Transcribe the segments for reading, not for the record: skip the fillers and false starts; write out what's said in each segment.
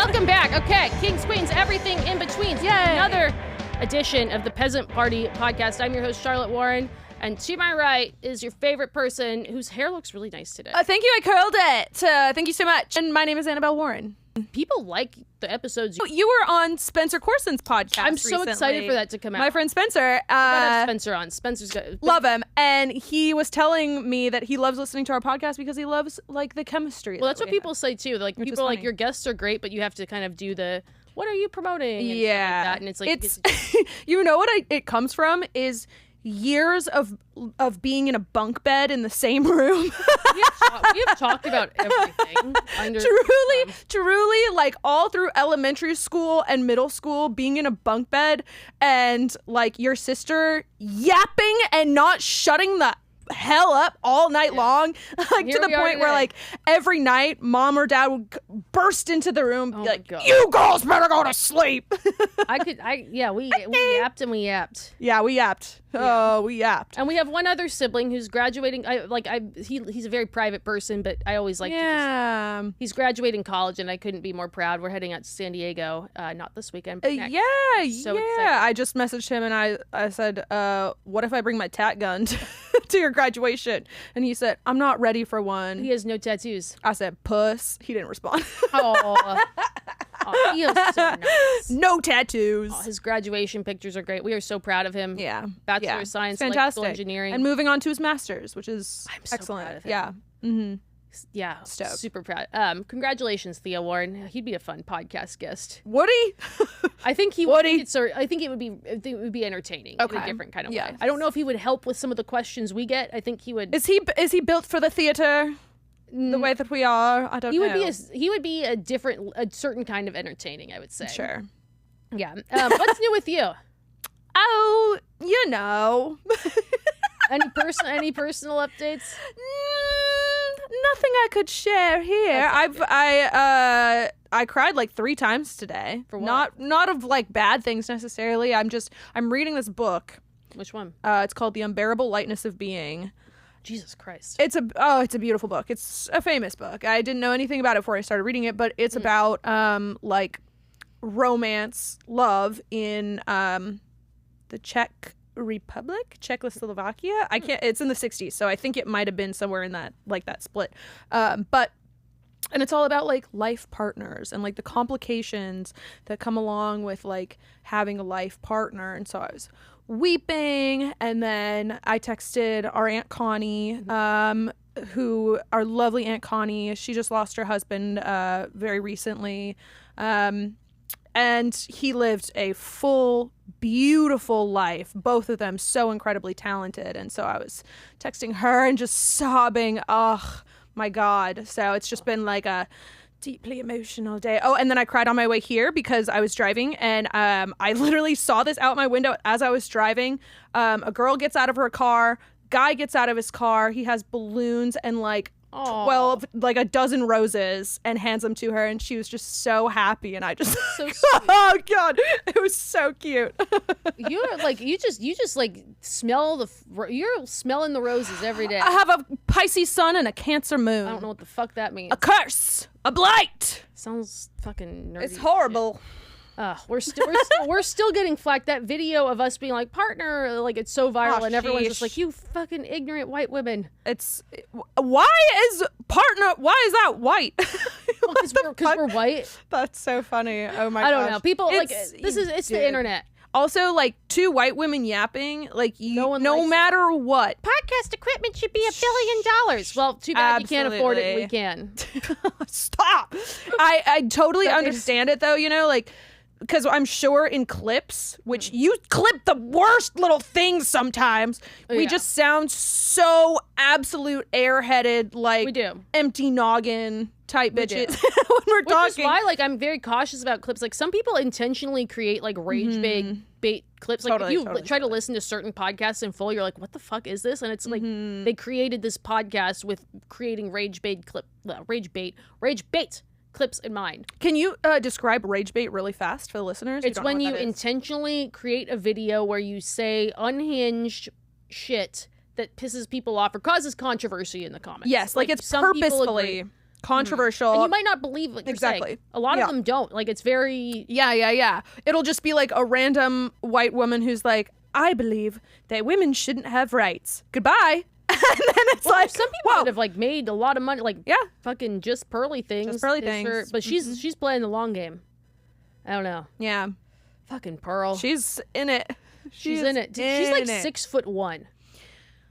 Welcome back. Okay, kings, queens, everything in between. Yay. Another edition of the Peasant Party podcast. I'm your host, Charlotte Warren, and to my right is your favorite person whose hair looks really nice today. Thank you, I curled it. Thank you so much. And my name is Annabelle Warren. People like the episodes. You were on Spencer Corson's podcast I'm so recently. excited for that to come out. My friend Spencer. I have Spencer on. Spencer's good. Love him. And he was telling me that he loves listening to our podcast because he loves, like, the chemistry. Well, that's what people say, too. Like, Which is people are like, funny. your guests are great, but you have to kind of do the, what are you promoting? And stuff like that. And it's like, it's you know what it comes from is years of being in a bunk bed in the same room. we have talked about everything. Truly, like all through elementary school and middle school, being in a bunk bed and like your sister yapping and not shutting the hell up all night long, like to the point where like every night mom or dad would burst into the room, be like, "You girls better go to sleep." We yapped and we yapped. Yeah, we yapped. Oh, we yapped. And we have one other sibling who's graduating. He's a very private person, but I always like he's graduating college, and I couldn't be more proud. We're heading out to San Diego, not this weekend, but next. So excited. I just messaged him and I said, what if I bring my tat gun to your graduation? And he said, I'm not ready for one. He has no tattoos. I said, puss. He didn't respond. He is so nice. No tattoos. His graduation pictures are great. We are so proud of him. Yeah. Bachelor of Science, fantastic. Electrical Engineering. And moving on to his master's, which is so excellent. proud of him. Yeah. Mm-hmm. Yeah, Stoked. super proud. Congratulations, Theo Warren. He'd be a fun podcast guest. Would he? I think he would. I think it would be entertaining in a different kind of way. I don't know if he would help with some of the questions we get. I think he would. Is he built for the theater? The way that we are, I don't know. He would be a certain kind of entertaining, I would say. Sure. Yeah. What's new with you? Oh, you know. Any personal updates? Nothing I could share here. I cried like 3 times today. For what? Not of like bad things necessarily. I'm reading this book. Which one? It's called The Unbearable Lightness of Being. Jesus Christ. It's a beautiful book. It's a famous book. I didn't know anything about it before I started reading it, but it's about like romance, love in the Czech Republic, Czechoslovakia. It's in the 60s, so I think it might have been somewhere in that split. And it's all about like life partners and like the complications that come along with like having a life partner. And so I was weeping, and then I texted our Aunt Connie, our lovely Aunt Connie. She just lost her husband very recently, and he lived a full, beautiful life, both of them so incredibly talented. And so I was texting her and just sobbing, oh my God. So it's just been like a deeply emotional day. Oh, and then I cried on my way here because I was driving, and I literally saw this out my window as I was driving. A girl gets out of her car, guy gets out of his car, he has balloons and like 12, like a dozen roses, and hands them to her, and she was just so happy, and I just so sweet. Oh God, it was so cute. You're like you just like you're smelling the roses every day. I have a Pisces sun and a Cancer moon. I don't know what the fuck that means. A curse, a blight. Sounds fucking nerdy. It's horrible. We're still getting flack. That video of us being like partner, like it's so viral, and everyone's just like, you fucking ignorant white women. Why is that white? Because we're white. That's so funny. Oh my gosh. I don't know. People it's the internet. Also, like 2 white women yapping, like no matter what. Podcast equipment should be $1 billion. Well, too bad you can't afford it. We can. Stop. I totally understand it though. You know, like. Because I'm sure in clips, which you clip the worst little things sometimes, we just sound so absolute airheaded, like we do. Empty noggin type bitches when we're talking. Which is why, like, I'm very cautious about clips. Like, some people intentionally create like rage bait clips. Like, if you try to listen to certain podcasts in full, you're like, what the fuck is this? And it's like they created this podcast with creating rage bait clips in mind. Can you describe rage bait really fast for the listeners? It's when you intentionally create a video where you say unhinged shit that pisses people off or causes controversy in the comments. Yes, like it's purposefully. controversial. And you might not believe what you're saying. A lot of them don't. Like, it's very... Yeah. It'll just be like a random white woman who's like, I believe that women shouldn't have rights. Goodbye. And then it's like, some people that have like made a lot of money, like fucking just pearly things. But she's playing the long game. I don't know. Yeah. Fucking Pearl. She's in it. She's in it. She's like 6'1",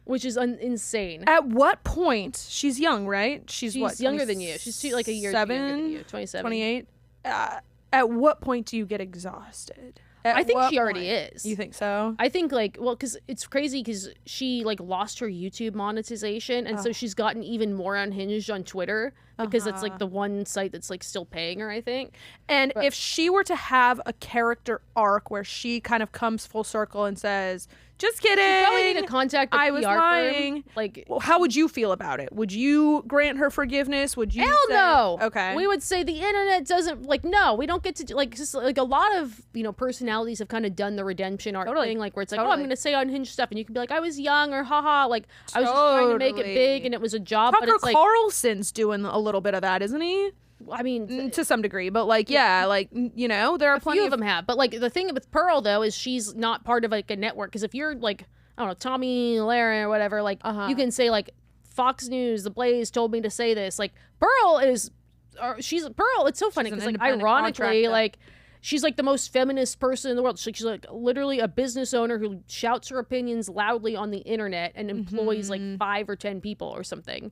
which is insane. At what point? She's young, right? She's what? Younger than you. She's like a year younger than you. 27. 28. At what point do you get exhausted? I think she already is. You think so? I think because it's crazy because she like lost her YouTube monetization, and so she's gotten even more unhinged on Twitter because it's like the one site that's like still paying her, I think. And if she were to have a character arc where she kind of comes full circle and says, just kidding. You probably need to contact the PR was lying. Firm. Like, how would you feel about it? Would you grant her forgiveness? Would you? Hell no. Okay. We would say the internet doesn't no. We don't get to like just like a lot of personalities have kind of done the redemption arc thing, like where it's like I'm going to say unhinged stuff, and you can be like I was young or haha, like I was just trying to make it big and it was a job. Tucker but it's like Carlson's doing a little bit of that, isn't he? I mean, to some degree, but like, there are plenty of them have. But like the thing with Pearl though is she's not part of like a network, because if you're like I don't know, Tommy Lara or whatever, like you can say like Fox News, The Blaze told me to say this. Like Pearl is, Pearl. It's so funny because like ironically, like she's like the most feminist person in the world. She's like literally a business owner who shouts her opinions loudly on the internet and employs like 5 or 10 people or something.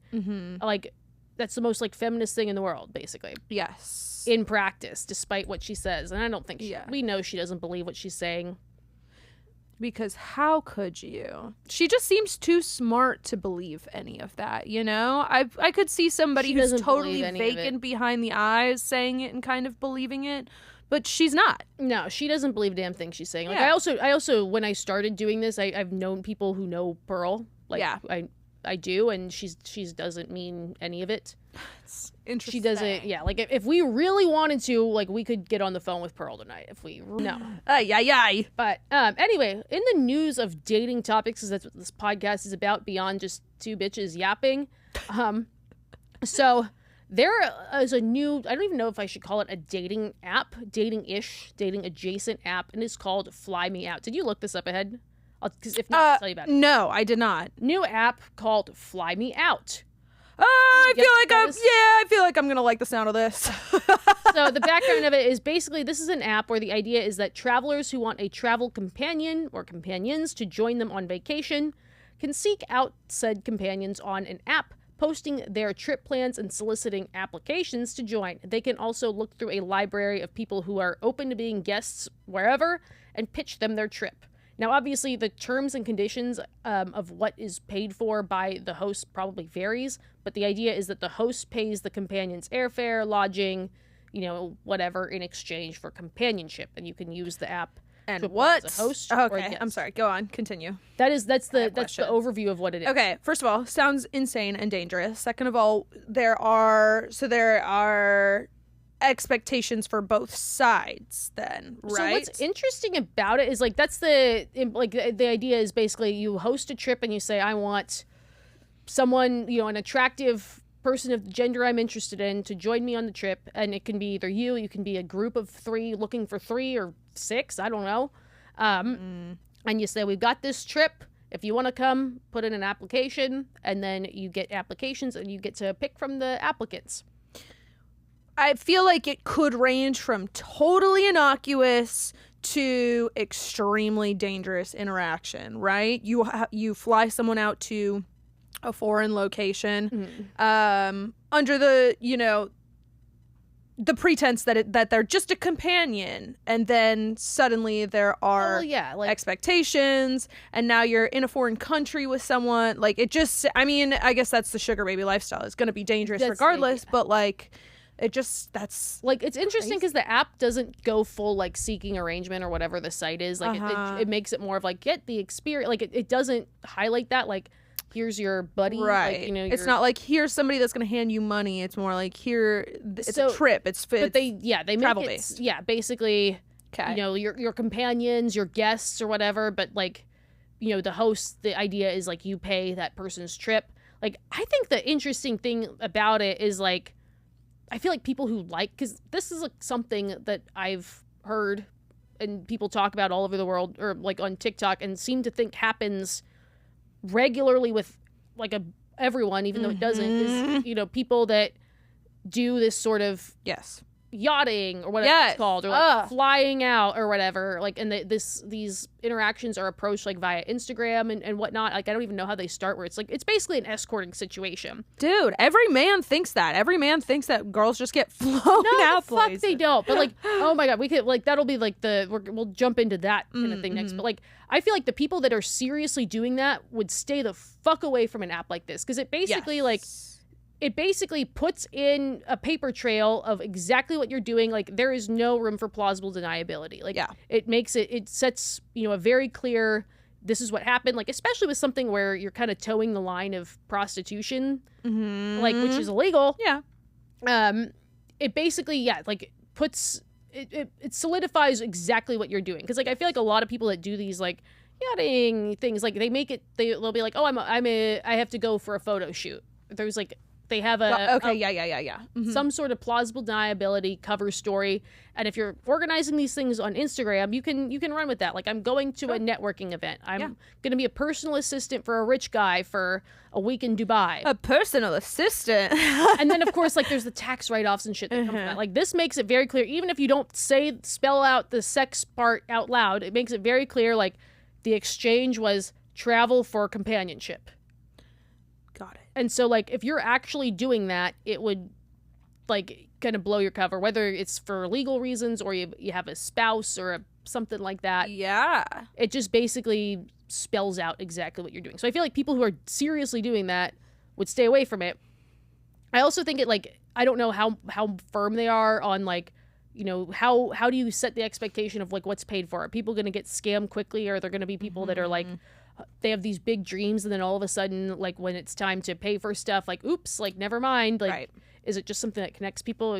Like that's the most like feminist thing in the world, basically. Yes. In practice, despite what she says, and I don't think we know she doesn't believe what she's saying. Because how could you? She just seems too smart to believe any of that, I could see somebody who's totally vacant behind the eyes saying it and kind of believing it, but she's not. No, she doesn't believe a damn thing she's saying. Like I also when I started doing this, I've known people who know Pearl. Like I do, and she doesn't mean any of it. It's interesting. She doesn't. Yeah, like if we really wanted to, like we could get on the phone with Pearl tonight. If we But anyway, in the news of dating topics, because that's what this podcast is about, beyond just two bitches yapping. So there is a new. I don't even know if I should call it a dating app, dating adjacent app, and it's called FlyMeOut. Did you look this up ahead? Because if not, I'll tell you about it. No, I did not. New app called FlyMeOut. I feel like I'm gonna like the sound of this. So the background of it is basically this is an app where the idea is that travelers who want a travel companion or companions to join them on vacation can seek out said companions on an app, posting their trip plans and soliciting applications to join. They can also look through a library of people who are open to being guests wherever and pitch them their trip. Now, obviously, the terms and conditions of what is paid for by the host probably varies, but the idea is that the host pays the companion's airfare, lodging, whatever, in exchange for companionship, and you can use the app and to what as a host. Okay, I'm sorry. Go on. Continue. That's the overview of what it is. Okay. First of all, sounds insane and dangerous. Second of all, there are expectations for both sides then, right? So what's interesting about it is like that's the idea is basically you host a trip and you say I want someone, an attractive person of the gender I'm interested in to join me on the trip, and it can be either you can be a group of 3 looking for 3 or 6, I don't know. And you say we've got this trip. If you want to come, put in an application, and then you get applications and you get to pick from the applicants. I feel like it could range from totally innocuous to extremely dangerous interaction, right? You fly someone out to a foreign location under the, the pretense that they're just a companion, and then suddenly there are expectations, and now you're in a foreign country with someone. Like it just, I guess that's the sugar baby lifestyle. It's going to be dangerous regardless, but like... that's like it's interesting because the app doesn't go full like seeking arrangement or whatever the site is. Like it makes it more of like get the experience. Like it doesn't highlight that like here's your buddy. Right. Like, it's not like here's somebody that's going to hand you money. It's more like it's a trip. It's but they travel make based. Yeah, basically. Okay. Your companions, your guests or whatever. But like the host. The idea is like you pay that person's trip. Like I think the interesting thing about it is like. I feel like people who like, because this is like something that I've heard and people talk about all over the world, or like on TikTok, and seem to think happens regularly with like everyone, even though it doesn't, is, you know, people that do this sort of yachting or whatever it's called, or like flying out or whatever, like, and these interactions are approached like via Instagram and whatnot. Like, I don't even know how they start, where it's like, it's basically an escorting situation. Dude, every man thinks that. Every man thinks that girls just get flown out places. Fuck, they don't. But like, oh my God, we could, like, that'll be like we'll jump into that kind of thing next. But like, I feel like the people that are seriously doing that would stay the fuck away from an app like this, because it basically it basically puts in a paper trail of exactly what you're doing. Like, there is no room for plausible deniability. Like, it sets, you know, a very clear, this is what happened. Like, especially with something where you're kind of towing the line of prostitution, like, which is illegal. Yeah. It basically, like, puts, it solidifies exactly what you're doing. Because, like, I feel like a lot of people that do these, like, yachting things, like, they make it, they'll be like, oh, I have to go for a photo shoot. There's, like, they have some sort of plausible deniability cover story, and if you're organizing these things on Instagram, you can run with that. Like, I'm going to a networking event. I'm going to be a personal assistant for a rich guy for a week in Dubai. A personal assistant. And then, of course, like, there's the tax write-offs and shit that come from that. Like, this makes it very clear, even if you don't spell out the sex part out loud, it makes it very clear, like, the exchange was travel for companionship. Got it. And so, like, if you're actually doing that, it would, like, kind of blow your cover, whether it's for legal reasons or you have a spouse or something like that. Yeah. It just basically spells out exactly what you're doing. So I feel like people who are seriously doing that would stay away from it. I also think it, like, I don't know how firm they are on, like, you know, how do you set the expectation of, like, what's paid for? Are people going to get scammed quickly, or are there going to be people that are, like, they have these big dreams, and then all of a sudden, like, when it's time to pay for stuff, like, oops, like, never mind. Like, is it just something that connects people?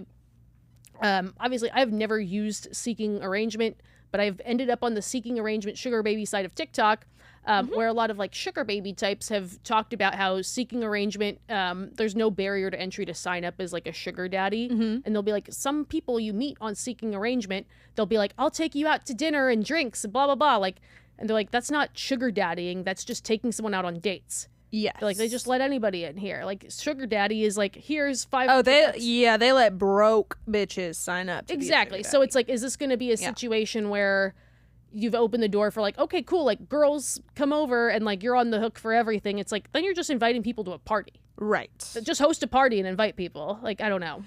Obviously, I've never used Seeking Arrangement, but I've ended up on the Seeking Arrangement sugar baby side of TikTok, where a lot of, like, sugar baby types have talked about how Seeking Arrangement, there's no barrier to entry to sign up as, like, a sugar daddy. And they'll be like, some people you meet on Seeking Arrangement, they'll be like, I'll take you out to dinner and drinks and blah, blah, blah. Like, and they're like, that's not sugar daddying. That's just taking someone out on dates. Yes. They're like, they just let anybody in here. Like, sugar daddy is like, here's $5. Oh, they let broke bitches sign up. Exactly. So it's like, is this going to be a situation where you've opened the door for, like, okay, cool, like, girls come over and, like, you're on the hook for everything. It's like, then you're just inviting people to a party. Right. Just host a party and invite people. Like, I don't know.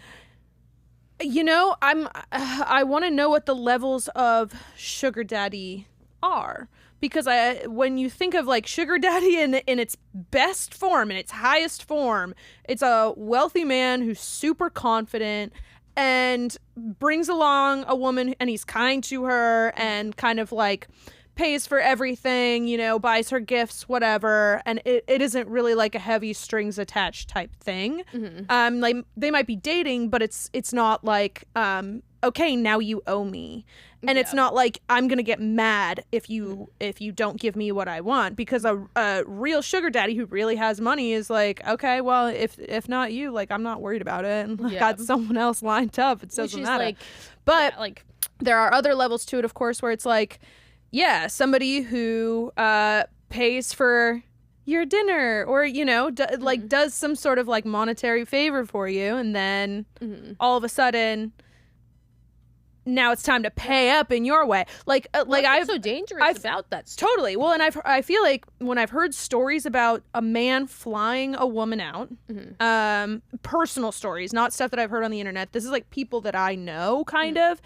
You know, I want to know what the levels of sugar daddy are, because when you think of, like, sugar daddy in its best form, in its highest form, it's a wealthy man who's super confident and brings along a woman, and he's kind to her and kind of, like, pays for everything, you know, buys her gifts, whatever, and it isn't really like a heavy strings attached type thing. Like, they might be dating, but it's not like okay, now you owe me. And it's not like, I'm gonna get mad if you don't give me what I want, because a real sugar daddy who really has money is like, okay, well, if not you, like, I'm not worried about it, and I got someone else lined up. It doesn't matter. Like, but like, there are other levels to it, of course, where it's like, somebody who pays for your dinner, or, you know, like, does some sort of, like, monetary favor for you, and then all of a sudden, now it's time to pay up in your way. Like I've so dangerous about that stuff. Totally. Well, and I feel like when I've heard stories about a man flying a woman out, personal stories, not stuff that I've heard on the internet. This is, like, people that I know, kind of,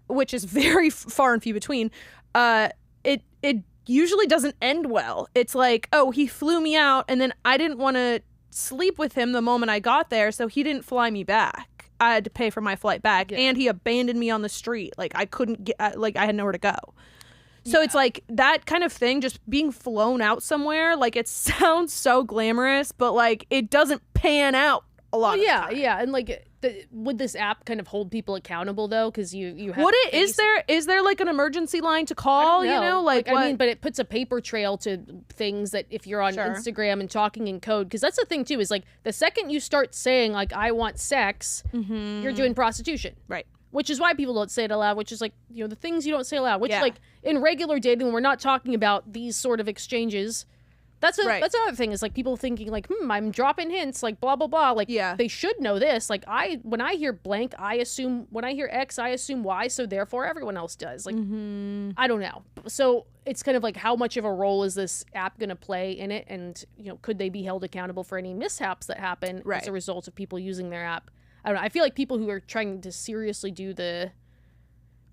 which is very far and few between. It usually doesn't end well. It's like, oh, he flew me out, and then I didn't want to sleep with him the moment I got there, so he didn't fly me back. I had to pay for my flight back, and he abandoned me on the street. Like, I couldn't get, like, I had nowhere to go. So it's like that kind of thing, just being flown out somewhere. Like, it sounds so glamorous, but, like, it doesn't pan out a lot of the time. Yeah, and, like, would this app kind of hold people accountable though? Because you have would it? Is there like an emergency line to call? You know, like I mean, but it puts a paper trail to things that if you're on Instagram and talking in code, because that's the thing too, is like the second you start saying like I want sex, you're doing prostitution, right? Which is why people don't say it aloud, which is like, you know, the things you don't say aloud, which like in regular dating, when we're not talking about these sort of exchanges, that's another thing, is like people thinking like, I'm dropping hints, like blah, blah, blah. Like they should know this. Like when I hear blank, when I hear X, I assume Y. So therefore everyone else does. Like, I don't know. So it's kind of like, how much of a role is this app going to play in it? And, you know, could they be held accountable for any mishaps that happen as a result of people using their app? I don't know. I feel like people who are trying to seriously do the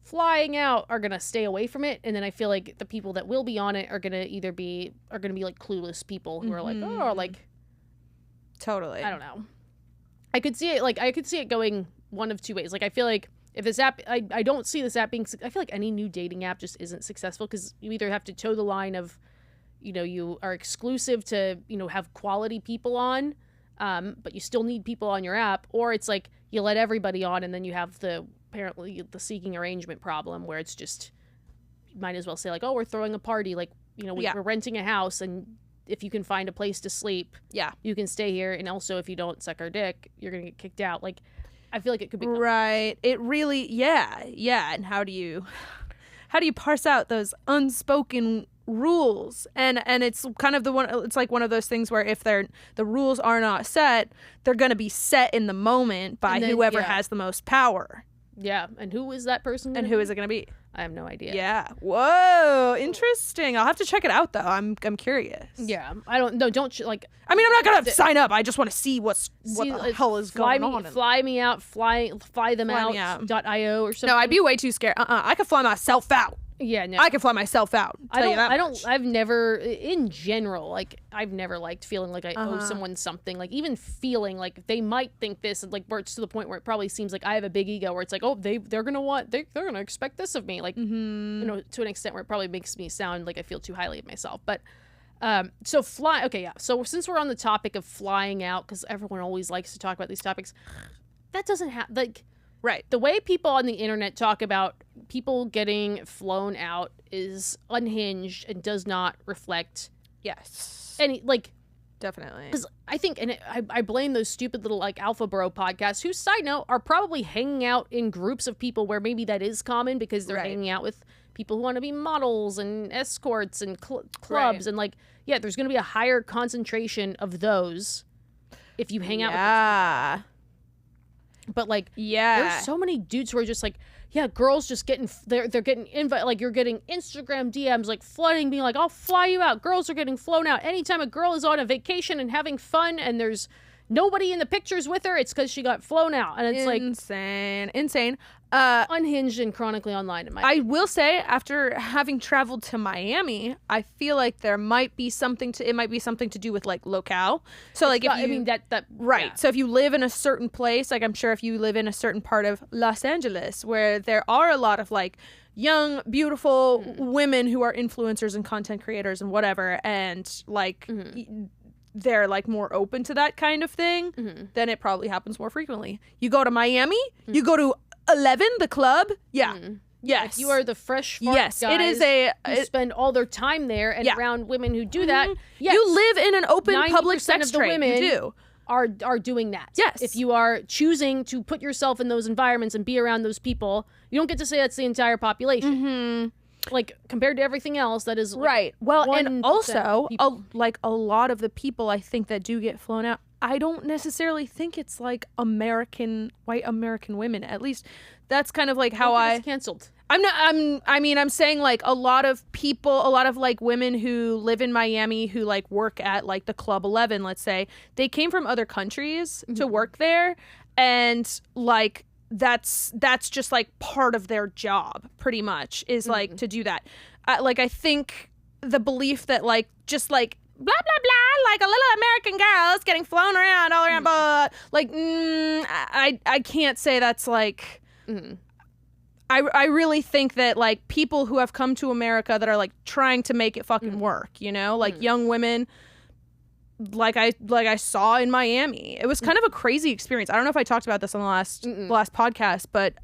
flying out are going to stay away from it. And then I feel like the people that will be on it are going to be like clueless people who are like, oh, like. Totally. I don't know. I could see it going one of two ways. Like, I feel like if this app, I don't see this app being, I feel like any new dating app just isn't successful, because you either have to toe the line of, you know, you are exclusive to, you know, have quality people on, but you still need people on your app, or it's like you let everybody on and then you have apparently the seeking arrangement problem, where it's just, you might as well say like, oh, we're throwing a party, like, you know, we're renting a house, and if you can find a place to sleep, you can stay here, and also if you don't suck our dick, you're gonna get kicked out. Like, I feel like it could be right. It really, and how do you parse out those unspoken rules? And it's kind of it's like one of those things where if the rules are not set, they're going to be set in the moment by whoever has the most power. Yeah, and who is that person? And who is it going to be? I have no idea. Yeah. Whoa, interesting. I'll have to check it out though. I'm curious. Yeah, I don't know. Like, I mean, I'm not gonna sign up. I just want to see what the hell is going on. FlyMeOut, FlyThemOut.io or something. No, I'd be way too scared. I could fly myself out. Yeah, no. I can fly myself out. I've never, in general, like, I've never liked feeling like I owe someone something. Like, even feeling like they might think this, like, where it's to the point where it probably seems like I have a big ego, where it's like, oh, they're gonna expect this of me. Like, you know, to an extent where it probably makes me sound like I feel too highly of myself. But, so So since we're on the topic of flying out, because everyone always likes to talk about these topics, that doesn't have, like... Right. The way people on the internet talk about people getting flown out is unhinged and does not reflect any, like... Definitely. Because I think, and I blame those stupid little, like, Alpha Bro podcasts, who, side note, are probably hanging out in groups of people where maybe that is common, because they're hanging out with people who want to be models and escorts and clubs. And, like, yeah, there's going to be a higher concentration of those if you hang out with those people. But, like, there's so many dudes who are just like, girls just getting, they're getting like, you're getting Instagram DMs, like, flooding, being like, I'll fly you out. Girls are getting flown out. Anytime a girl is on a vacation and having fun and there's nobody in the pictures with her, it's because she got flown out. And it's insane. Unhinged and chronically online. I will say, after having traveled to Miami, I feel like there might be something to do with, like, locale. So, like, right. Yeah. So if you live in a certain place, like, I'm sure if you live in a certain part of Los Angeles where there are a lot of, like, young, beautiful women who are influencers and content creators and whatever, and, like, they're, like, more open to that kind of thing, then it probably happens more frequently. You go to Miami, you go to 11, the club, yes. If you are the fresh fart guys, it is who spend all their time there and around women who do that. Yes, you live in an open public sex of the trade. Women you do. Are doing that. Yes. If you are choosing to put yourself in those environments and be around those people, you don't get to say that's the entire population. Like, compared to everything else, that is, like, right. Well, and also, a lot of the people I think that do get flown out, I don't necessarily think it's, like, white American women. At least that's kind of like how it's canceled. I'm saying, like, a lot of like women who live in Miami who, like, work at, like, the Club 11, let's say, they came from other countries to work there, and, like, that's just, like, part of their job, pretty much, is, like, to do that. Like, I think the belief that, like, just, like, blah, blah, blah, like a little American girl is getting flown around all around, but, like, I can't say that's, like... I really think that, like, people who have come to America that are, like, trying to make it fucking work, you know? Like, young women, like I saw in Miami. It was kind of a crazy experience. I don't know if I talked about this on the last podcast, but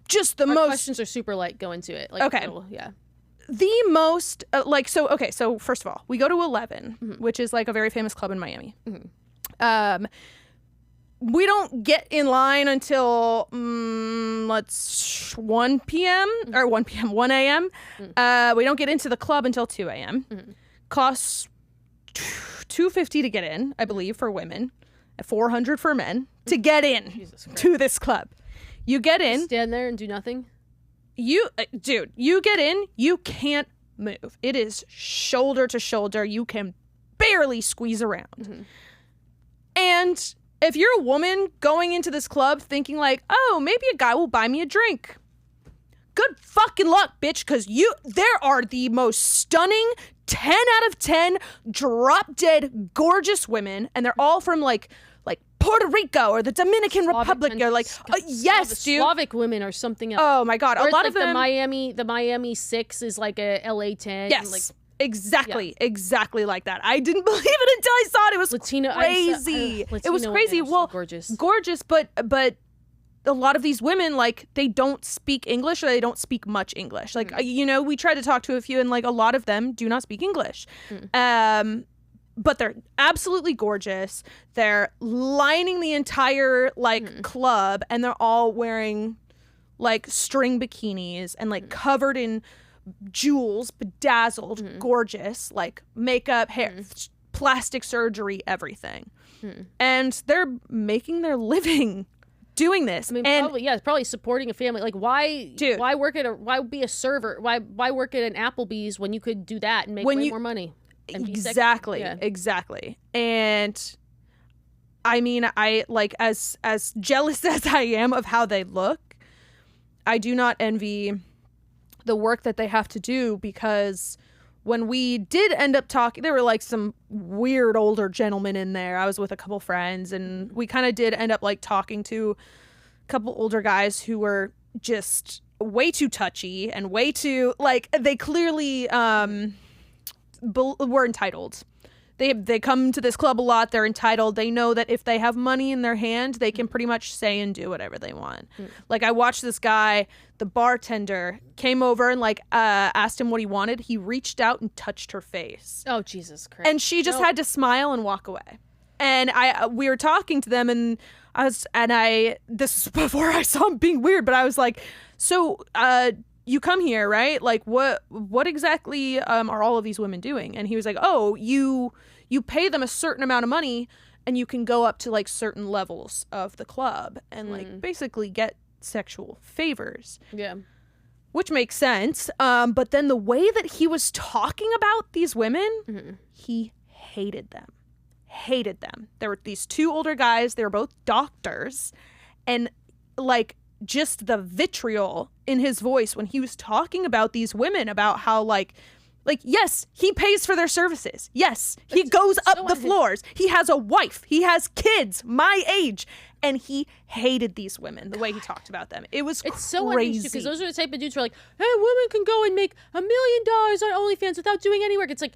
just the Our most questions are super light. Go into it. Like, okay. Yeah. The most so first of all, we go to 11, which is like a very famous club in Miami. We don't get in line until 1 p.m. or 1 a.m. We don't get into the club until 2 a.m. Costs $250 to get in, I believe, for women, $400 for men to get in to this club. You get in, stand there and do nothing. You get in, you can't move. It is shoulder to shoulder. You can barely squeeze around. And if you're a woman going into this club thinking like, oh, maybe a guy will buy me a drink, good fucking luck, bitch, because there are the most stunning 10 out of 10 drop dead gorgeous women, and they're all from like Puerto Rico or the Dominican Republic or like yes, dude. Slavic women or something else. Oh my god, or a lot like of them. The Miami 6 is like a LA 10. Yes. Like, exactly like that. I didn't believe it until I saw it. It was Latino, crazy. Latino it was crazy. So well, gorgeous, but a lot of these women, like, they don't speak English, or they don't speak much English. Like, we tried to talk to a few, and like a lot of them do not speak English. But they're absolutely gorgeous. They're lining the entire club, and they're all wearing like string bikinis and like covered in jewels, bedazzled, gorgeous, like makeup, hair, plastic surgery, everything. And they're making their living doing this. I mean, and it's probably supporting a family. Like, why be a server? Why work at an Applebee's when you could do that and make way more money? Exactly. And I mean, I like, as jealous as I am of how they look, I do not envy the work that they have to do, because when we did end up talking, there were like some weird older gentlemen in there. I was with a couple friends, and we kind of did end up like talking to a couple older guys who were just way too touchy and way too like, they clearly were entitled. They come to this club a lot. They're entitled. They know that if they have money in their hand, they can pretty much say and do whatever they want. Like, I watched this guy, the bartender, came over and like asked him what he wanted. He reached out and touched her face. Oh, Jesus Christ. And she just had to smile and walk away. And we were talking to them, and this is before I saw him being weird, but I was like, so you come here, right? Like, what exactly are all of these women doing? And he was like, oh, you pay them a certain amount of money, and you can go up to like certain levels of the club and like basically get sexual favors. Yeah. Which makes sense. But then the way that he was talking about these women, he hated them. There were these two older guys. They were both doctors, and like, just the vitriol in his voice when he was talking about these women, about how like yes, he pays for their services, yes, he goes up the floors, he has a wife, he has kids my age, and he hated these women the way he talked about them. It's so crazy, because those are the type of dudes who are like, hey, women can go and make $1 million on OnlyFans without doing any work. It's like,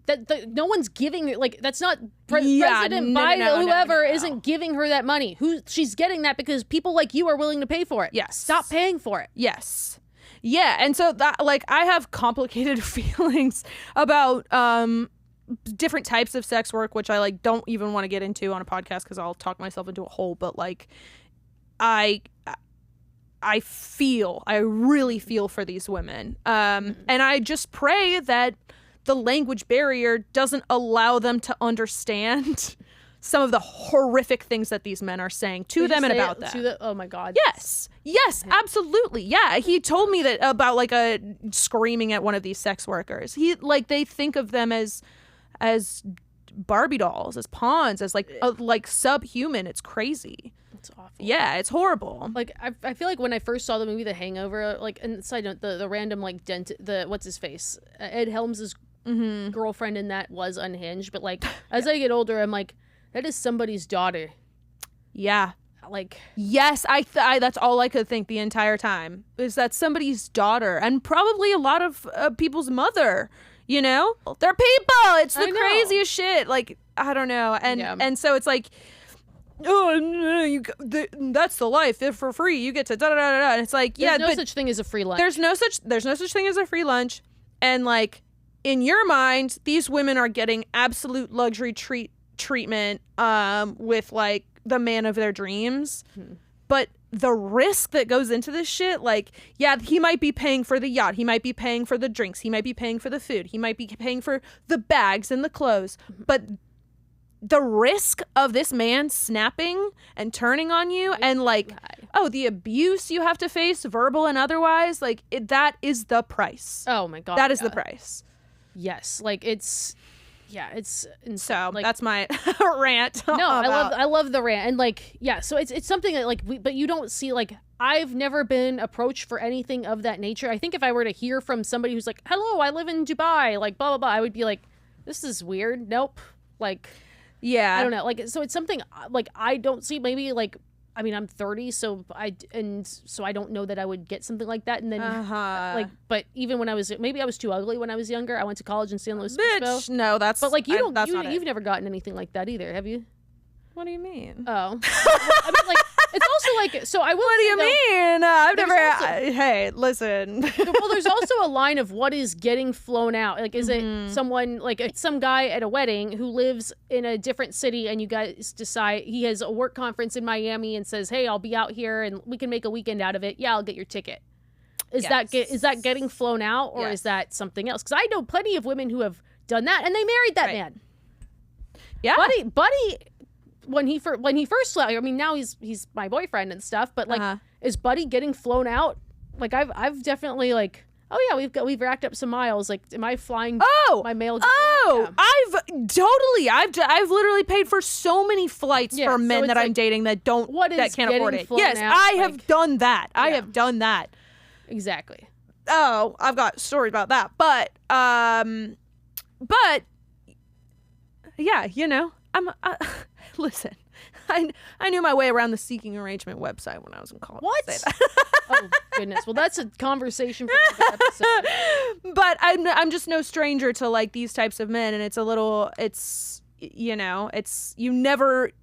that no one's giving, like, that's not President Biden, whoever isn't giving her that money. She's getting that because people like you are willing to pay for it. Yes. Stop paying for it. Yes. Yeah, and so that, like, I have complicated feelings about different types of sex work, which I like don't even want to get into on a podcast because I'll talk myself into a hole. But like, I really feel for these women, and I just pray that the language barrier doesn't allow them to understand some of the horrific things that these men are saying to them and about them. Oh my God. Yes, absolutely. Yeah, he told me that about like screaming at one of these sex workers. They think of them as Barbie dolls, as pawns, as like subhuman. It's crazy. It's awful. Yeah, it's horrible. Like, I feel like when I first saw the movie The Hangover, like, and side note, the random like what's his face, Ed Helms' girlfriend in that was unhinged, but like as I get older, I'm like, that is somebody's daughter. Yeah. Like, yes, I that's all I could think the entire time, is that somebody's daughter, and probably a lot of people's mother You know, they're people. It's the craziest shit. Like, I don't know. And so it's like, oh, no, that's the life. If for free, you get to da da da da. And it's like, there's no such thing as a free lunch. There's no such thing as a free lunch. And like, in your mind, these women are getting absolute luxury treatment with like the man of their dreams. But the risk that goes into this shit, like, yeah, he might be paying for the yacht, he might be paying for the drinks, he might be paying for the food, he might be paying for the bags and the clothes, but the risk of this man snapping and turning on you and like, oh, the abuse you have to face, verbal and otherwise, like that is the price. Oh my God. That is the price. Yes. Like it's so like, that's my rant. No, I love the rant. And like, yeah, so it's something that like, but you don't see, like, I've never been approached for anything of that nature. I think if I were to hear from somebody who's like, hello, I live in Dubai, like blah, blah, blah, I would be like, this is weird. Nope. Like, yeah, I don't know. Like, so it's something like I don't see. Maybe like, I mean, I'm 30, so I don't know that I would get something like that. And then like, but even when I was too ugly when I was younger. I went to college in San Luis Obispo. Bitch, no, that's. But like, you've never gotten anything like that either, have you? What do you mean? Oh, I mean, like, it's also like, so I will. What do you mean? I've never. Hey, listen. Well, there's also a line of what is getting flown out. Like, is it someone, like some guy at a wedding who lives in a different city, and you guys decide he has a work conference in Miami and says, "Hey, I'll be out here, and we can make a weekend out of it. Yeah, I'll get your ticket." Is that getting flown out, or is that something else? Because I know plenty of women who have done that, and they married that man. Yeah, Buddy. When he first left, I mean, now he's my boyfriend and stuff, but like, is Buddy getting flown out? Like, I've definitely like, oh yeah, we've racked up some miles. Like, am I flying my mail? Oh, yeah. I've literally paid for so many flights for men that I'm dating that can't afford it. Yes, I have done that. I have done that. Exactly. Oh, I've got stories about that, but yeah, you know, listen, I knew my way around the seeking arrangement website when I was in college. What? Oh goodness. Well, that's a conversation for another episode. But I'm just no stranger to like these types of men, and you know,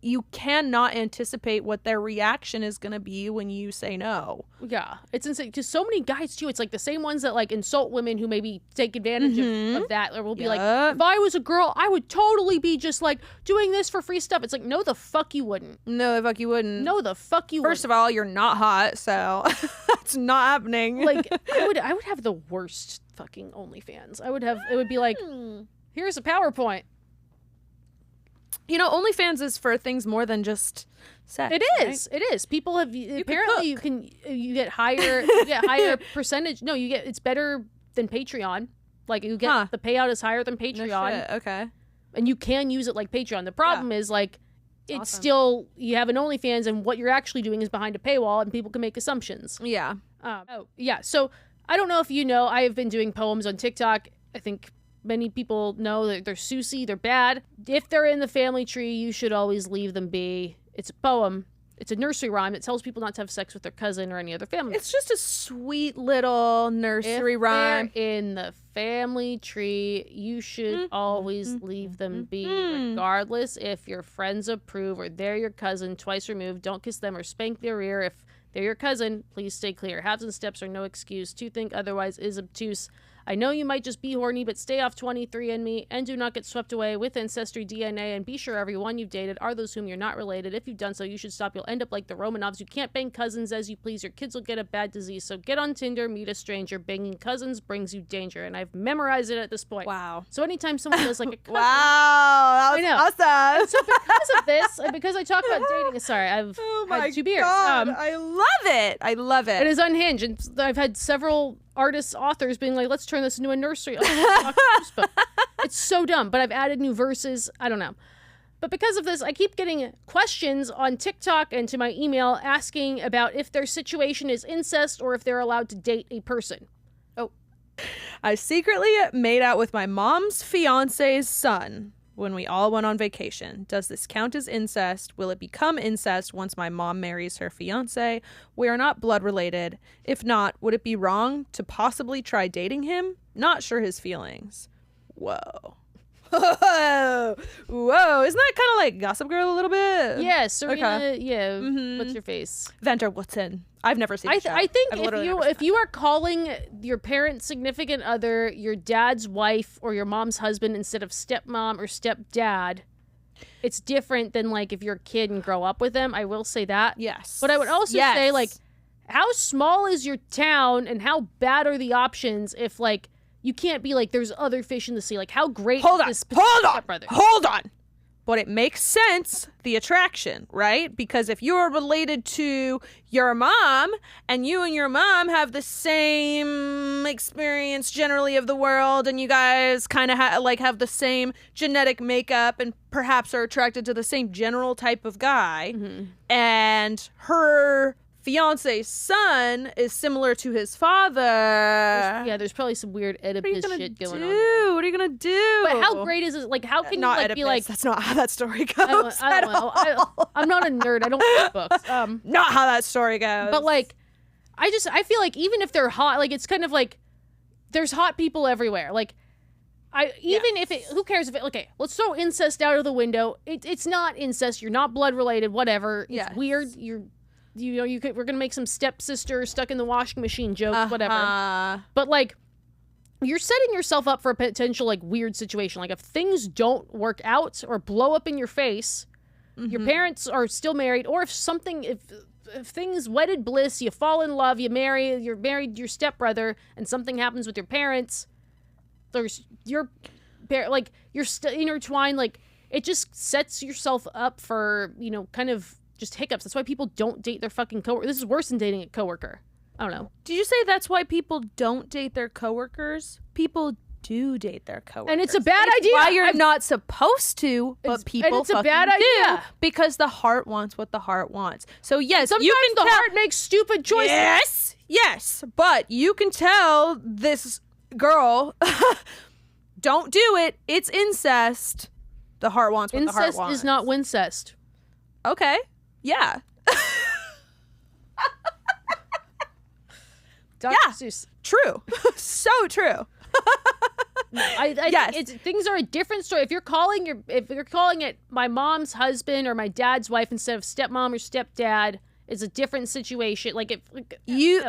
you cannot anticipate what their reaction is going to be when you say no. Yeah, it's insane because so many guys too. It's like the same ones that like insult women who maybe take advantage of that, or will be like, if I was a girl, I would totally be just like doing this for free stuff. It's like, no, the fuck you wouldn't. No, the fuck you wouldn't. No, the fuck you. First of all, you're not hot, so that's not happening. Like, I would have the worst fucking OnlyFans. It would be like, here's a PowerPoint. You know, OnlyFans is for things more than just sex. It is. Right? It is. People have apparently you get higher percentage. No, it's better than Patreon. Like, you get the payout is higher than Patreon. No shit. Okay. And you can use it like Patreon. The problem is like it's still, you have an OnlyFans, and what you're actually doing is behind a paywall, and people can make assumptions. Yeah. So I don't know if you know, I have been doing poems on TikTok. I think many people know that they're Susie, they're bad. If they're in the family tree, you should always leave them be. It's a poem. It's a nursery rhyme that tells people not to have sex with their cousin or any other family. It's just a sweet little nursery rhyme. They're in the family tree, you should always leave them be, regardless if your friends approve or they're your cousin twice removed. Don't kiss them or spank their ear. If they're your cousin, please stay clear. Halves and steps are no excuse. To think otherwise is obtuse. I know you might just be horny, but stay off 23andMe and do not get swept away with ancestry DNA, and be sure everyone you've dated are those whom you're not related. If you've done so, you should stop. You'll end up like the Romanovs. You can't bang cousins as you please. Your kids will get a bad disease. So get on Tinder, meet a stranger. Banging cousins brings you danger. And I've memorized it at this point. Wow. So anytime someone does like a cousin. Wow, that was awesome. And so because of this, and because I talk about dating, sorry, I've had 2 beers. God, I love it. I love it. It is unhinged. And I've had several artists, authors being like, let's turn this into a nursery. It's so dumb, but I've added new verses. I don't know. But because of this, I keep getting questions on TikTok and to my email asking about if their situation is incest or if they're allowed to date a person. Oh. I secretly made out with my mom's fiance's son when we all went on vacation. Does this count as incest? Will it become incest once my mom marries her fiance? We are not blood related. If not, would it be wrong to possibly try dating him? Not sure his feelings. Whoa. Whoa. Isn't that kind of like Gossip Girl a little bit? Yeah, Serena. Yeah. What's your face? Venter Woodson. I've never seen the show. I think if you are calling your parent's significant other your dad's wife or your mom's husband instead of stepmom or stepdad, it's different than like if you're a kid and grow up with them. I will say that. Yes. But I would also say, like, how small is your town and how bad are the options if, like, you can't be like, there's other fish in the sea. Like, how great is this stepbrother? Hold on. But it makes sense, the attraction, right? Because if you're related to your mom and your mom have the same experience generally of the world and you guys kind of have the same genetic makeup and perhaps are attracted to the same general type of guy, and her fiance's son is similar to his father. There's probably some weird Oedipus shit going on. What are you gonna do? But how great is it? Like, how can not you like Oedipus. be like? That's not how that story goes. I don't know. I'm not a nerd. I don't read books. Not how that story goes. But like, I feel like even if they're hot, like it's kind of like there's hot people everywhere. Like, if it, who cares if it? Okay, let's throw incest out of the window. It's not incest. You're not blood related. Whatever. It's weird. We're gonna make some stepsister stuck in the washing machine jokes, whatever. But like, you're setting yourself up for a potential like weird situation. Like if things don't work out or blow up in your face, your parents are still married, or if things wedded bliss, you fall in love, you're married your stepbrother, and something happens with your parents. You're intertwined. Like it just sets yourself up for kind of just hiccups. That's why people don't date their fucking coworker. This is worse than dating a coworker. I don't know. Did you say that's why people don't date their coworkers? People do date their coworkers. And it's a bad idea. Why you're not supposed to, but people it's a bad idea. Because the heart wants what the heart wants. So yes, sometimes the heart makes stupid choices. Yes, but you can tell this girl, don't do it. It's incest. The heart wants what the heart wants. Incest is not wincest. Okay. Yeah. Dr. Seuss. True. So true. I think things are a different story. If you're calling it my mom's husband or my dad's wife instead of stepmom or stepdad, it's a different situation.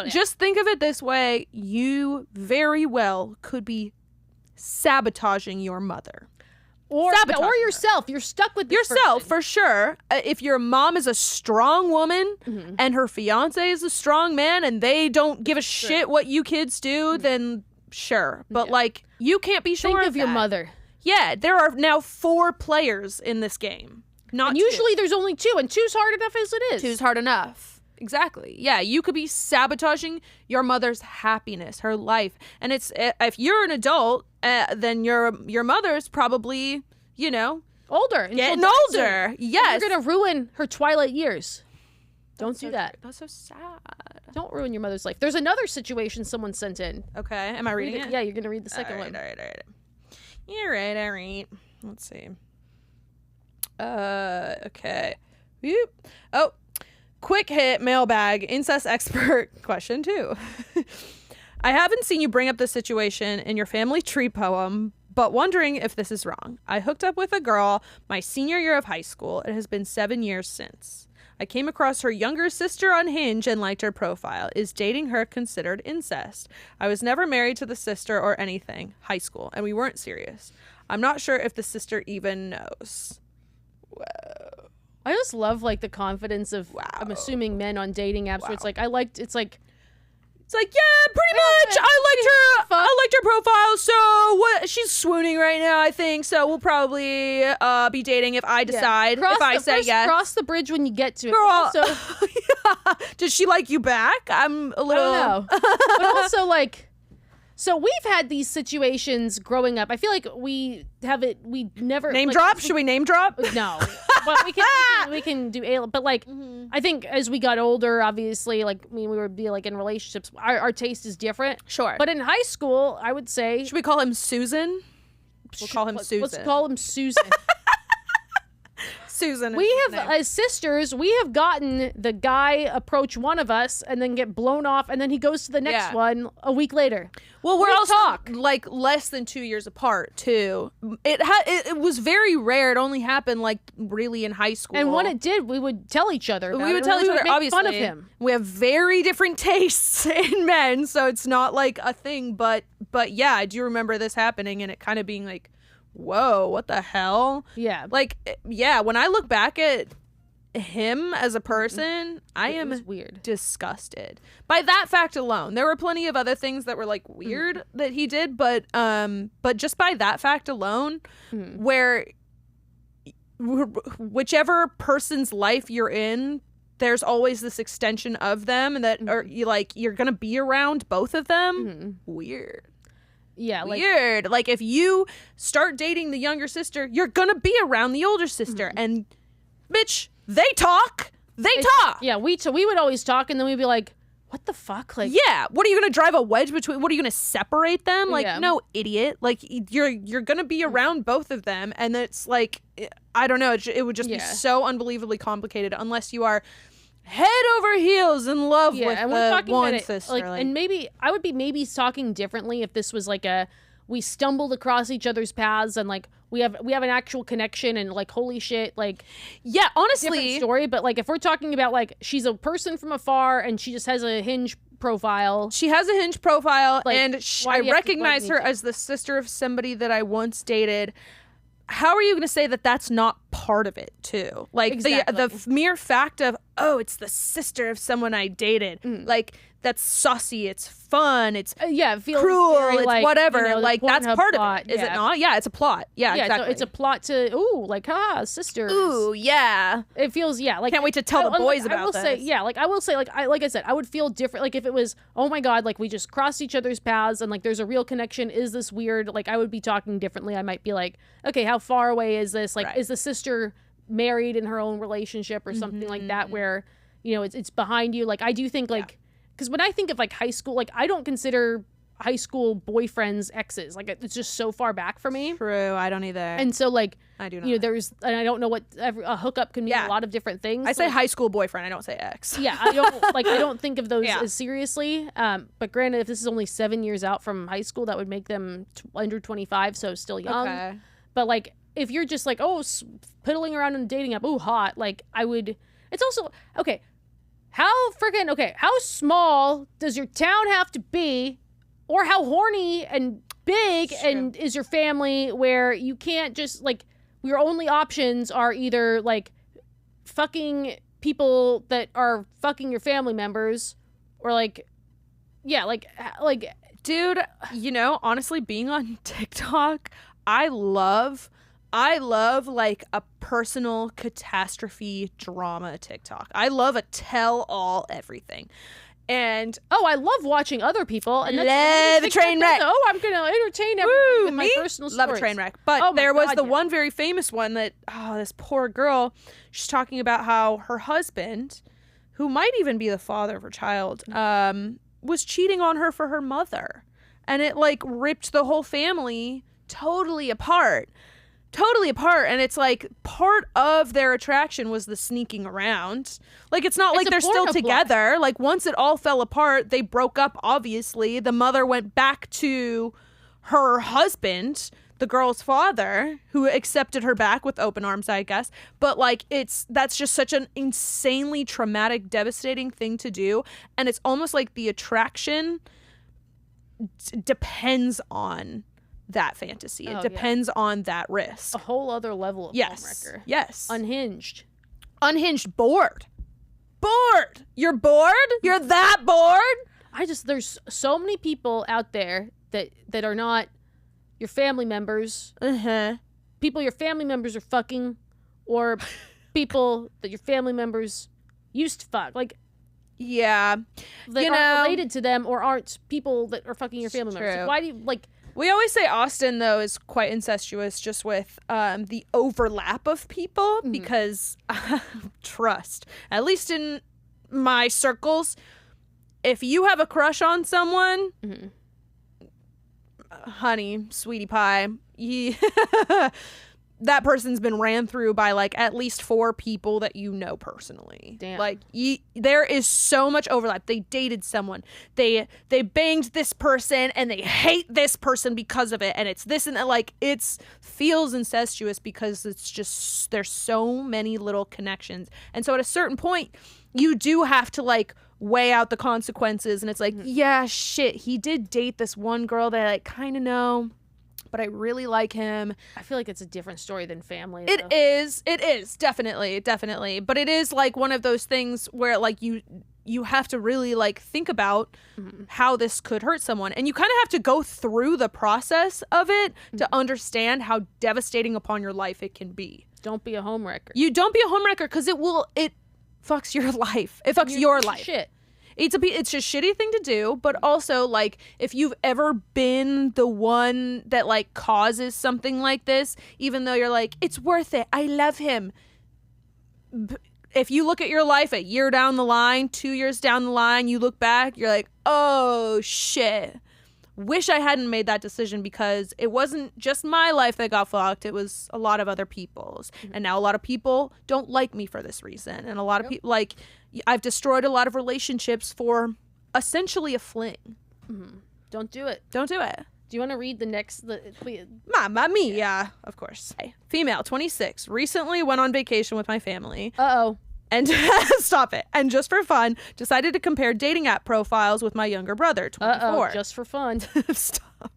Just think of it this way: you very well could be sabotaging your mother. Or yourself. You're stuck with this yourself person. For sure. If your mom is a strong woman and her fiance is a strong man and they don't give a shit what you kids do, then sure. But like, you can't be sure of your mother. Yeah, there are now 4 players in this game. And usually there's only 2, and 2's hard enough as it is. 2's hard enough. Exactly. Yeah, you could be sabotaging your mother's happiness, her life. And it's if you're an adult, then your mother's probably, older. Getting older. Yes. You're going to ruin her twilight years. Don't do that. That's so sad. Don't ruin your mother's life. There's another situation someone sent in. Okay. Am I reading it? Yeah, you're going to read the second one. All right. You're right. All right. Let's see. Okay. Whoop. Oh. Quick hit mailbag incest expert question 2. I haven't seen you bring up this situation in your family tree poem, but wondering if this is wrong. I hooked up with a girl my senior year of high school. It has been 7 years since. I came across her younger sister on Hinge and liked her profile. Is dating her considered incest? I was never married to the sister or anything. High school, and we weren't serious. I'm not sure if the sister even knows. Whoa. I just love like the confidence of I'm assuming men on dating apps where it's like yeah, pretty much. I liked her profile. So what? She's swooning right now, I think. So we'll probably be dating if I decide. If I say yes. Cross the bridge when you get to it. Girl, does she like you back? I'm a little. I don't know. But also like. So we've had these situations growing up. I feel like we never name drop. Should we name drop? No, but we can do. But like, I think as we got older, obviously, like we would be like in relationships. Our taste is different. Sure. But in high school, I would say. Should we call him Susan? We'll call him Susan. Let's call him Susan. Susan. We have, as sisters, we have gotten the guy approach one of us and then get blown off, and then he goes to the next one a week later. Well, we're also like less than 2 years apart too. It was very rare. It only happened like really in high school. And when it did, we would tell each other. We would tell each other. Obviously, fun of him. We have very different tastes in men, so it's not like a thing. But yeah, I do remember this happening and it kind of being like, whoa, what the hell? Yeah. Like, yeah, when I look back at him as a person, I am weird. Disgusted by that fact alone. There were plenty of other things that were like weird that he did, but just by that fact alone, where whichever person's life you're in, there's always this extension of them, and that or you're gonna be around both of them. Weird. Yeah, weird. Like if you start dating the younger sister, you're gonna be around the older sister, and bitch, they talk. Yeah, we would always talk, and then we'd be like, what the fuck? Like, yeah, what are you gonna drive a wedge between? What are you gonna separate them? Like, no, idiot. Like you're gonna be around both of them, and it's like, I don't know. It would just be so unbelievably complicated unless you are head over heels in love with and we're talking one about sister. Like, and maybe I would be talking differently if this was like we stumbled across each other's paths and like we have an actual connection and like holy shit, like honestly different story. But like if we're talking about like she's a person from afar and she just has a Hinge profile. She has a Hinge profile, like, and I recognize her as the sister of somebody that I once dated. How are you going to say that that's not part of it too? Like the mere fact of, oh, it's the sister of someone I dated. Like that's saucy. It's fun. It's it feels cruel. It's like, whatever. Like that's part plot, of it. Is it not? Yeah, it's a plot. Yeah, exactly. So it's a plot to sisters. Ooh, yeah. It feels like can't wait to tell the boys about I will this. Say like I said, I would feel different. Like if it was, oh my god, like we just crossed each other's paths and like there's a real connection. Is this weird? Like I would be talking differently. I might be like, okay, how far away is this? Like is the sister married in her own relationship or something like that where it's behind you? Like I do think like. Because when I think of like high school, like I don't consider high school boyfriends exes. Like it's just so far back for me. True, I don't either. And so like I do not. And I don't know what a hookup can mean a lot of different things. I say high school boyfriend. I don't say ex. Yeah, I don't think of those as seriously. But granted, if this is only 7 years out from high school, that would make them under 25, so still young. Okay. But like if you're just like piddling around in a dating app, hot. Like I would. It's also okay. How small does your town have to be, or how horny and big and is your family where you can't just like your only options are either like fucking people that are fucking your family members or like dude, honestly being on TikTok, I love like a personal catastrophe drama TikTok. I love a tell-all everything. And I love watching other people and love a train wreck. I'm gonna entertain everybody with my personal stories. Love a train wreck. But there was the one very famous one that this poor girl, she's talking about how her husband, who might even be the father of her child, was cheating on her for her mother. And it like ripped the whole family totally apart. And it's like part of their attraction was the sneaking around. Like it's not like they're still together. Like once it all fell apart, they broke up. Obviously the mother went back to her husband, the girl's father, who accepted her back with open arms, I guess. But like that's just such an insanely traumatic, devastating thing to do, and it's almost like the attraction depends on that fantasy. It depends on that risk. A whole other level of homewrecker. Yes. Unhinged. Bored. You're bored? You're that bored? There's so many people out there that are not your family members. People your family members are fucking, or people that your family members used to fuck. Like that aren't related to them or aren't people that are fucking your family members. Like, why do you like We always say Austin, though, is quite incestuous just with the overlap of people because, trust, at least in my circles, if you have a crush on someone, honey, sweetie pie, that person's been ran through by like at least 4 people that you know personally. Damn. Like there is so much overlap. They dated someone. They banged this person and they hate this person because of it. And it's this and that. Like it feels incestuous because it's just there's so many little connections. And so at a certain point, you do have to like weigh out the consequences. And it's like, yeah, shit, he did date this one girl that I like kind of know, but I really like him. I feel like it's a different story than family. It is definitely. But it is like one of those things where like you have to really like think about how this could hurt someone. And you kind of have to go through the process of it to understand how devastating upon your life it can be. Don't be a homewrecker. You don't be a homewrecker because it fucks your life. It fucks your life. Shit. It's a shitty thing to do, but also like if you've ever been the one that like causes something like this, even though you're like, it's worth it, I love him. If you look at your life a year down the line, 2 years down the line, you look back, you're like, oh shit. Wish I hadn't made that decision because it wasn't just my life that got fucked. It was a lot of other people's. And now a lot of people don't like me for this reason. And a lot of people like I've destroyed a lot of relationships for essentially a fling. Don't do it. Don't do it. Do you want to read the next? Mamma mia. Yeah, of course. Female, 26. Recently went on vacation with my family. Uh-oh. And stop it. And just for fun, decided to compare dating app profiles with my younger brother, 24. Uh-oh, just for fun. Stop.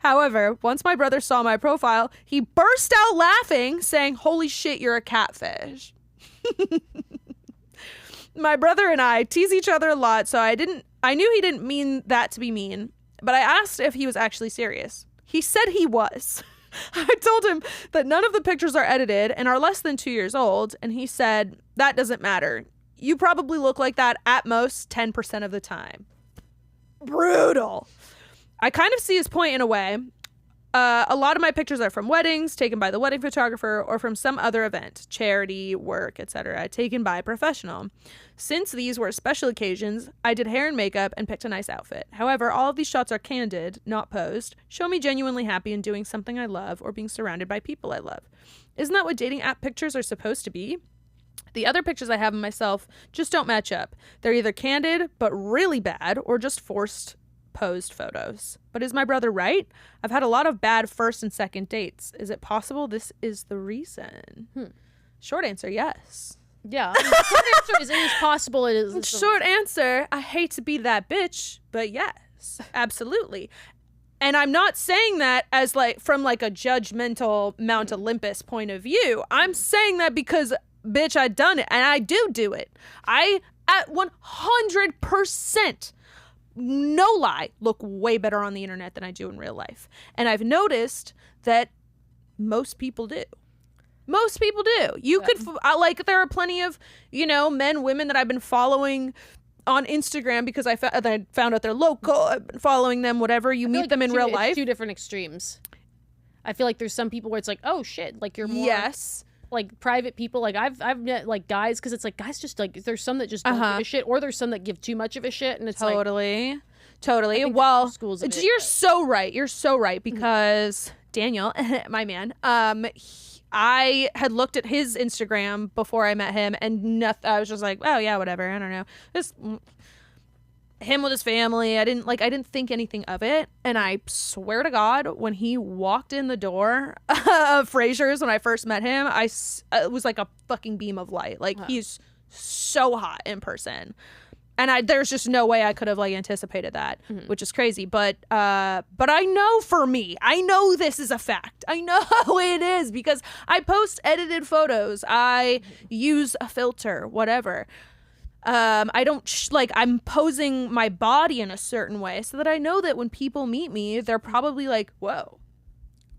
However, once my brother saw my profile, he burst out laughing, saying, "Holy shit, you're a catfish." My brother and I tease each other a lot, so I knew he didn't mean that to be mean, but I asked if he was actually serious. He said he was. I told him that none of the pictures are edited and are less than 2 years old, and he said, that doesn't matter. You probably look like that at most 10% of the time. Brutal. I kind of see his point in a way. A lot of my pictures are from weddings, taken by the wedding photographer, or from some other event, charity, work, etc., taken by a professional. Since these were special occasions, I did hair and makeup and picked a nice outfit. However, all of these shots are candid, not posed, show me genuinely happy in doing something I love or being surrounded by people I love. Isn't that what dating app pictures are supposed to be? The other pictures I have of myself just don't match up. They're either candid, but really bad, or just forced posed photos. But is my brother right? I've had a lot of bad first and second dates. Is it possible this is the reason? Short answer, yes. Yeah. I mean, the short answer is it is possible. It is. Short answer, I hate to be that bitch, but yes, absolutely. And I'm not saying that as like from like a judgmental Mount Olympus point of view. I'm saying that because bitch, I done it and I do it. I at 100%, no lie, look way better on the internet than I do in real life. And I've noticed that most people do. Most people do. You could, like, there are plenty of, you know, men, women that I've been following on Instagram because I found out they're local. I've been following them, whatever. You meet them in real life. Two different extremes. I feel like there's some people where it's like, oh shit, like you're more like private people. Like I've met like guys, because it's like guys just like there's some that just don't give a shit, or there's some that give too much of a shit, and it's totally. Well, you're so right. You're so right because Daniel, my man, I had looked at his Instagram before I met him, and I was just like, oh yeah, whatever. I don't know. Just him with his family. I didn't think anything of it. And I swear to God, when he walked in the door of Frasier's when I first met him, it was like a fucking beam of light. Like he's so hot in person. And there's just no way I could have like anticipated that, which is crazy. But I know for me, I know this is a fact. I know it is because I post edited photos. I use a filter, whatever. I don't I'm posing my body in a certain way so that I know that when people meet me, they're probably like, whoa,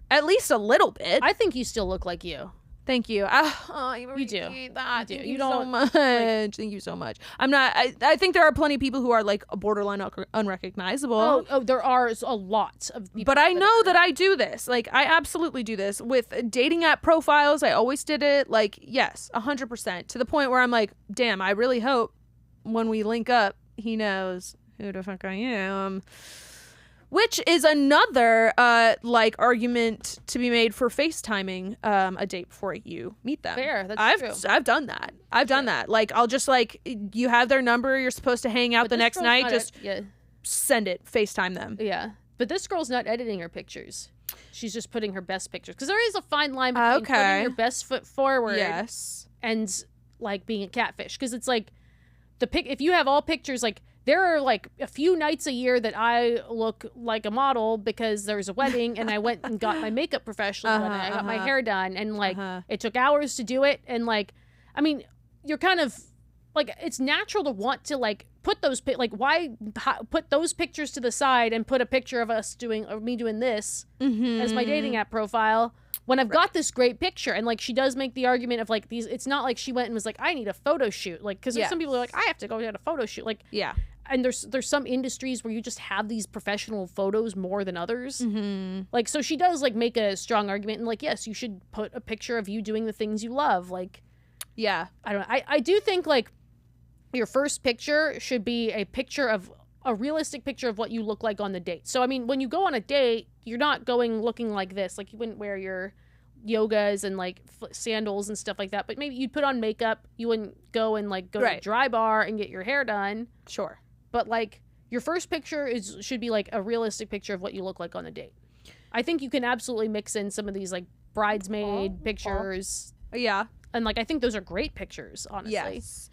at least a little bit. I think you still look like you. Thank you. You do. That. Thank you so much. Thank you so much. I'm not. I think there are plenty of people who are like borderline unrecognizable. Oh, there are a lot of people. But I know that I do this. Like, I absolutely do this with dating app profiles. I always did it. Like, yes, 100%. To the point where I'm like, damn, I really hope when we link up, he knows who the fuck I am. Which is another like argument to be made for FaceTiming a date before you meet them. Fair, that's true. I've done that. I've done that. Like I'll just like you have their number, you're supposed to hang out the next night, just send it, FaceTime them. Yeah. But this girl's not editing her pictures. She's just putting her best pictures. Because there is a fine line between putting your best foot forward and like being a catfish. Because it's like if you have all pictures, like there are like a few nights a year that I look like a model because there's a wedding and I went and got my makeup professionally and I got my hair done and like it took hours to do it. And like, I mean, you're kind of like, it's natural to want to like put those, like why put those pictures to the side and put a picture of us doing, or me doing this as my dating app profile when I've got this great picture. And like, she does make the argument of like these, it's not like she went and was like, I need a photo shoot. Like, cause there's some people who are like, I have to go get a photo shoot. Like, and there's some industries where you just have these professional photos more than others. Like, so she does like make a strong argument and like, yes, you should put a picture of you doing the things you love. Like, I don't know. I do think like your first picture should be a realistic picture of what you look like on the date. So, I mean, when you go on a date, you're not going looking like this. Like, you wouldn't wear your yogas and like sandals and stuff like that, but maybe you'd put on makeup. You wouldn't go and like go to a dry bar and get your hair done. Sure. But like your first picture should be like a realistic picture of what you look like on the date. I think you can absolutely mix in some of these like bridesmaid pictures. Yeah. And like I think those are great pictures, honestly. Yes.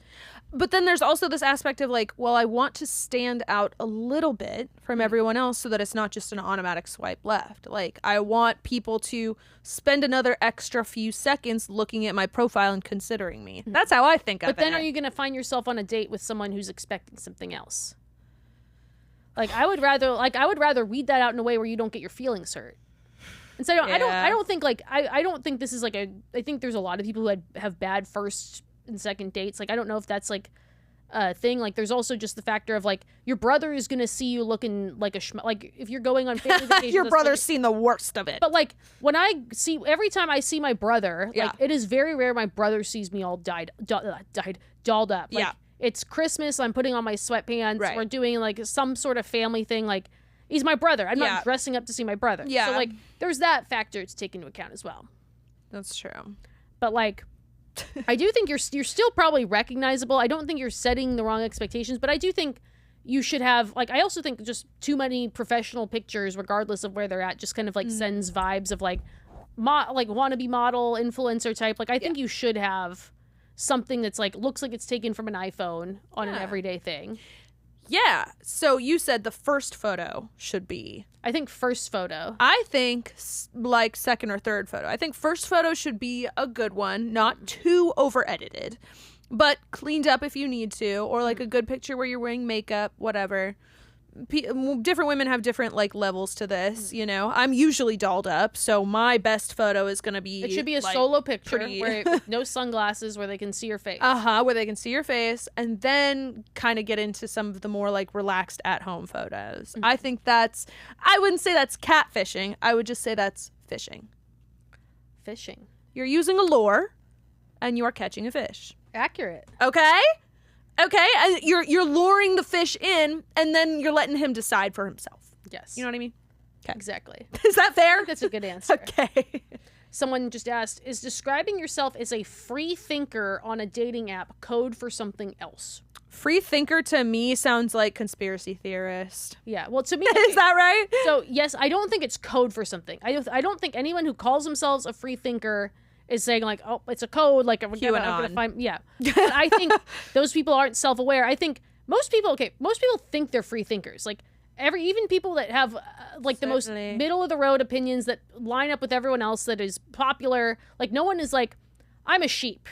But then there's also this aspect of like, well, I want to stand out a little bit from everyone else so that it's not just an automatic swipe left. Like, I want people to spend another extra few seconds looking at my profile and considering me. That's how I think of it. But then are you going to find yourself on a date with someone who's expecting something else? Like, I would rather weed that out in a way where you don't get your feelings hurt. And so I don't think this is like I think there's a lot of people who have bad first and second dates. Like, I don't know if that's like a thing. Like, there's also just the factor of like your brother is gonna see you looking like like if you're going on family vacation. Your brother's seen the worst of it. But like every time I see my brother, like it is very rare my brother sees me all dolled up. Like, it's Christmas, I'm putting on my sweatpants, we're doing like some sort of family thing, like he's my brother. I'm not dressing up to see my brother. So like there's that factor to take into account as well. That's true. But like I do think you're still probably recognizable. I don't think you're setting the wrong expectations, but I do think you should have like I also think just too many professional pictures, regardless of where they're at, just kind of like sends vibes of like like wannabe model influencer type. Like I think you should have something that's like looks like it's taken from an iPhone on an everyday thing. Yeah. So you said the first photo should be. I think first photo. I think like second or third photo. I think first photo should be a good one, not too over edited, but cleaned up if you need to, or like a good picture where you're wearing makeup, whatever. Different women have different like levels to this, you know. I'm usually dolled up, so my best photo is gonna be. It should be a like, solo picture where with no sunglasses, where they can see your face. Where they can see your face, and then kind of get into some of the more like relaxed at-home photos. I think that's. I wouldn't say that's catfishing. I would just say that's fishing. Fishing. You're using a lure, and you are catching a fish. Accurate. Okay, and you're luring the fish in, and then you're letting him decide for himself. Yes. You know what I mean? Okay. Exactly. Is that fair? I think that's a good answer. Okay. Someone just asked, is describing yourself as a free thinker on a dating app code for something else? Free thinker to me sounds like conspiracy theorist. Yeah, well, to me... Is that right? So, yes, I don't think it's code for something. I don't think anyone who calls themselves a free thinker is saying like, oh, it's a code, like I'm gonna find, But I think those people aren't self-aware. I think most people think they're free thinkers. Like even people that have like the most middle of the road opinions that line up with everyone else that is popular. Like no one is like, I'm a sheep.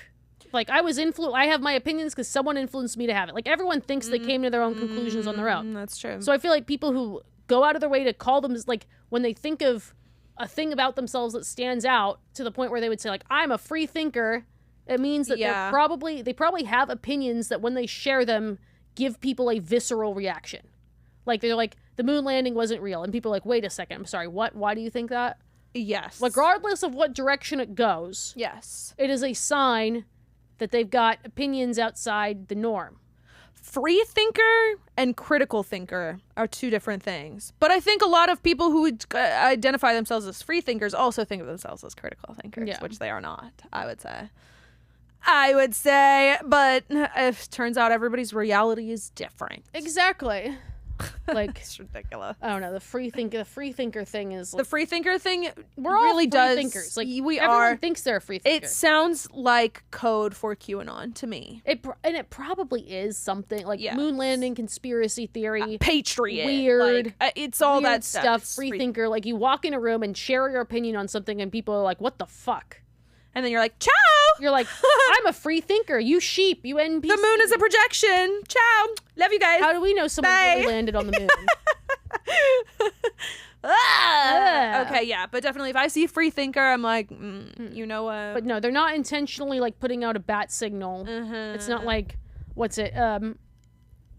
Like I have my opinions because someone influenced me to have it. Like everyone thinks they came to their own conclusions on their own. That's true. So I feel like people who go out of their way to call them, like when they think of a thing about themselves that stands out to the point where they would say like, I'm a free thinker, it means that they probably have opinions that when they share them give people a visceral reaction. Like they're like, the moon landing wasn't real, and people are like, wait a second, I'm sorry, what? Why do you think that? Yes. Regardless of what direction it goes. Yes. It is a sign that they've got opinions outside the norm. free thinker and critical thinker are two different things. But I think a lot of people who would identify themselves as free thinkers also think of themselves as critical thinkers, which they are not, I would say. But it turns out everybody's reality is different. Exactly. Like, it's ridiculous. I don't know. The free thinker thing is like, the free thinker thing. We're all really free thinkers. Like, everyone thinks they're a free thinker. It sounds like code for QAnon to me. It probably is something like moon landing, conspiracy theory, patriot, weird. Like, it's all weird that stuff. Free thinker. Like, you walk in a room and share your opinion on something, and people are like, "What the fuck?" And then you're like, ciao! You're like, I'm a free thinker. You sheep. You NPC. The moon is a projection. Ciao. Love you guys. How do we know someone really landed on the moon? Okay, yeah. But definitely if I see free thinker, I'm like, you know what? But no, they're not intentionally like putting out a bat signal. It's not like, what's it?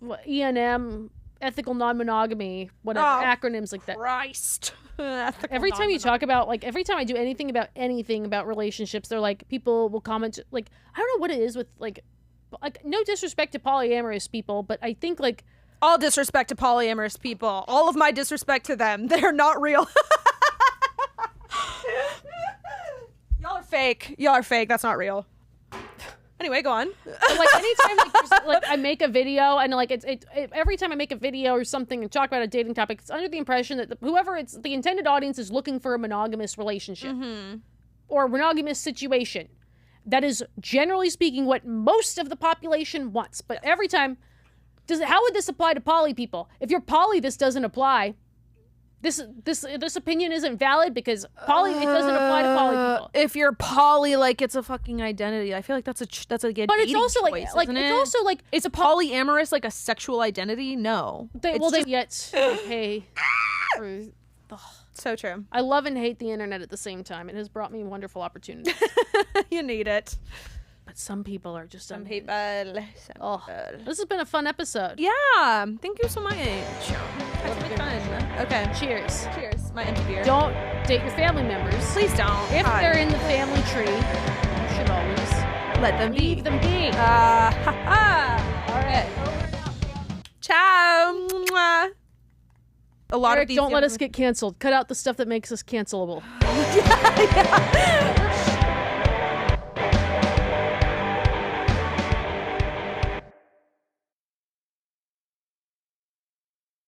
ENM, ethical non-monogamy, whatever, acronyms like that. Christ. Every time you talk about, like, every time I do anything about relationships, they're like, people will comment, like, I don't know what it is with, like no disrespect to polyamorous people, but I think, like, all disrespect to polyamorous people, all of my disrespect to them, they're not real. Y'all are fake, that's not real. Anyway, go on. But, like, anytime like I make a video and like every time I make a video or something and talk about a dating topic, it's under the impression that the intended audience is looking for a monogamous relationship or a monogamous situation. That is, generally speaking, what most of the population wants. But every time, how would this apply to poly people? If you're poly, this doesn't apply. This opinion isn't valid because it doesn't apply to poly people. If you're poly, like, it's a fucking identity. I feel like that's a good. But it's also choice, it's also like it's a polyamorous, like a sexual identity. No, so true. I love and hate the internet at the same time. It has brought me wonderful opportunities. You need it. But some people are just some people. This has been a fun episode. Yeah, thank you so much. That's really fun. Okay, cheers. Cheers. My empty beer. Don't date your family members. Please don't. If they're in the family tree, you should always let them leave them be. All right. Ciao. Mwah. A lot Eric, of these. Don't let us get canceled. Cut out the stuff that makes us cancelable. Yeah.